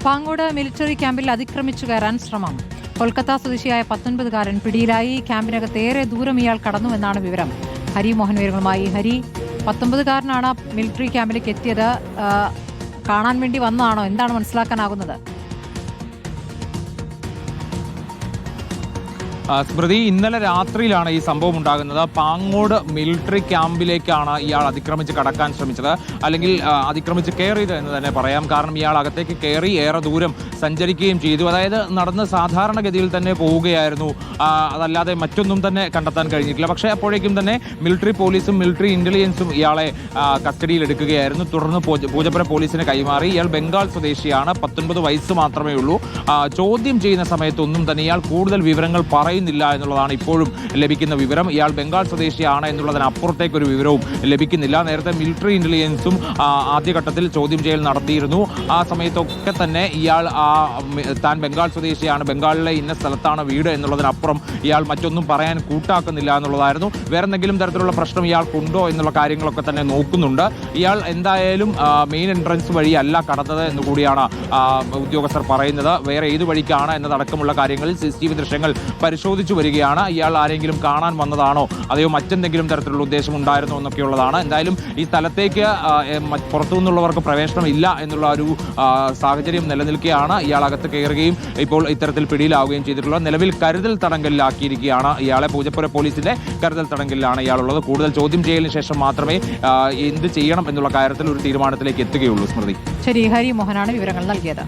Pangode military ക്യാമ്പിൽ അതിക്രമിച്ചു കയറാൻ ശ്രമം. കൊൽക്കത്ത സ്വദേശിയായ 19-കാരൻ പിടിയിലായി. ക്യാമ്പിനകത്ത് ഏറെ ദൂരം ഇയാൾ കടന്നുവെന്നാണ് വിവരം. ഹരി മോഹൻ വിവരങ്ങളുമായി. ഹരി, 19-കാരനാണ് മിലിറ്ററി ക്യാമ്പിലേക്ക് എത്തിയത്. കാണാൻ വേണ്ടി വന്നതാണോ? എന്താണ് മനസ്സിലാക്കാനാകുന്നത്? സ്മൃതി, ഇന്നലെ രാത്രിയിലാണ് ഈ സംഭവം ഉണ്ടാകുന്നത്. പാങ്ങോട് മിലിറ്ററി ക്യാമ്പിലേക്കാണ് ഇയാൾ അതിക്രമിച്ച് കടക്കാൻ ശ്രമിച്ചത്, അല്ലെങ്കിൽ അതിക്രമിച്ച് കയറിയത് എന്ന് തന്നെ പറയാം. കാരണം ഇയാൾ അകത്തേക്ക് കയറി ഏറെ ദൂരം സഞ്ചരിക്കുകയും ചെയ്തു. അതായത് നടന്ന് സാധാരണഗതിയിൽ തന്നെ പോവുകയായിരുന്നു, അതല്ലാതെ മറ്റൊന്നും തന്നെ കണ്ടെത്താൻ കഴിഞ്ഞിട്ടില്ല. പക്ഷേ അപ്പോഴേക്കും തന്നെ മിലിറ്ററി പോലീസും മിലിറ്ററി ഇന്റലിജൻസും ഇയാളെ കസ്റ്റഡിയിൽ എടുക്കുകയായിരുന്നു. തുടർന്ന് പൂജപ്പുര പോലീസിന് കൈമാറി. ഇയാൾ ബംഗാൾ സ്വദേശിയാണ്, 19 വയസ്സ് മാത്രമേ ഉള്ളൂ. ചോദ്യം ചെയ്യുന്ന സമയത്തൊന്നും തന്നെ ഇയാൾ കൂടുതൽ വിവരങ്ങൾ പറയുന്നില്ല എന്നുള്ളതാണ് ഇപ്പോഴും ലഭിക്കുന്ന വിവരം. ഇയാൾ ബംഗാൾ സ്വദേശിയാണ് എന്നുള്ളതിനപ്പുറത്തേക്കൊരു വിവരവും ലഭിക്കുന്നില്ല. നേരത്തെ മിലിറ്ററി ഇന്റലിജൻസും ആദ്യഘട്ടത്തിൽ ചോദ്യം ചെയ്യൽ നടത്തിയിരുന്നു. ആ സമയത്തൊക്കെ തന്നെ ഇയാൾ താൻ ബംഗാൾ സ്വദേശിയാണ്, ബംഗാളിലെ ഇന്ന സ്ഥലത്താണ് വീട് എന്നുള്ളതിനപ്പുറം ഇയാൾ മറ്റൊന്നും പറയാൻ കൂട്ടാക്കുന്നില്ല എന്നുള്ളതായിരുന്നു. വേറെ എന്തെങ്കിലും തരത്തിലുള്ള പ്രശ്നം ഇയാൾക്കുണ്ടോ എന്നുള്ള കാര്യങ്ങളൊക്കെ തന്നെ നോക്കുന്നുണ്ട്. ഇയാൾ എന്തായാലും മെയിൻ എൻട്രൻസ് വഴിയല്ല കടന്നത് എന്നുകൂടിയാണ് ഉദ്യോഗസ്ഥർ പറയുന്നത്. വേറെ ഏത് വഴിക്കാണ് എന്നതടക്കമുള്ള കാര്യങ്ങളിൽ CCTV ദൃശ്യങ്ങൾ പരിശോധിച്ചു വരികയാണ്. ഇയാൾ ആരെങ്കിലും കാണാൻ വന്നതാണോ, അതെയോ മറ്റെന്തെങ്കിലും തരത്തിലുള്ള ഉദ്ദേശം ഉണ്ടായിരുന്നോ എന്നൊക്കെയുള്ളതാണ്. എന്തായാലും ഈ സ്ഥലത്തേക്ക് പുറത്തു നിന്നുള്ളവർക്ക് പ്രവേശനം ഇല്ല എന്നുള്ള ഒരു സാഹചര്യം നിലനിൽക്കുകയാണ്. ഇയാൾ അകത്ത് കയറുകയും ഇപ്പോൾ ഇത്തരത്തിൽ പിടിയിലാവുകയും ചെയ്തിട്ടുള്ളത്. നിലവിൽ കരുതൽ തടങ്കലിലാക്കിയിരിക്കുകയാണ് ഇയാളെ. പൂജപ്പുര പോലീസിന്റെ കരുതൽ തടങ്കലിലാണ് ഇയാളുള്ളത്. കൂടുതൽ ചോദ്യം ചെയ്യലിന് ശേഷം മാത്രമേ എന്ത് ചെയ്യണം എന്നുള്ള കാര്യത്തിൽ ഒരു തീരുമാനത്തിലേക്ക് എത്തുകയുള്ളൂ. സ്മൃതി, ശരി. ഹരി മോഹനാണ് വിവരങ്ങൾ നൽകിയത്.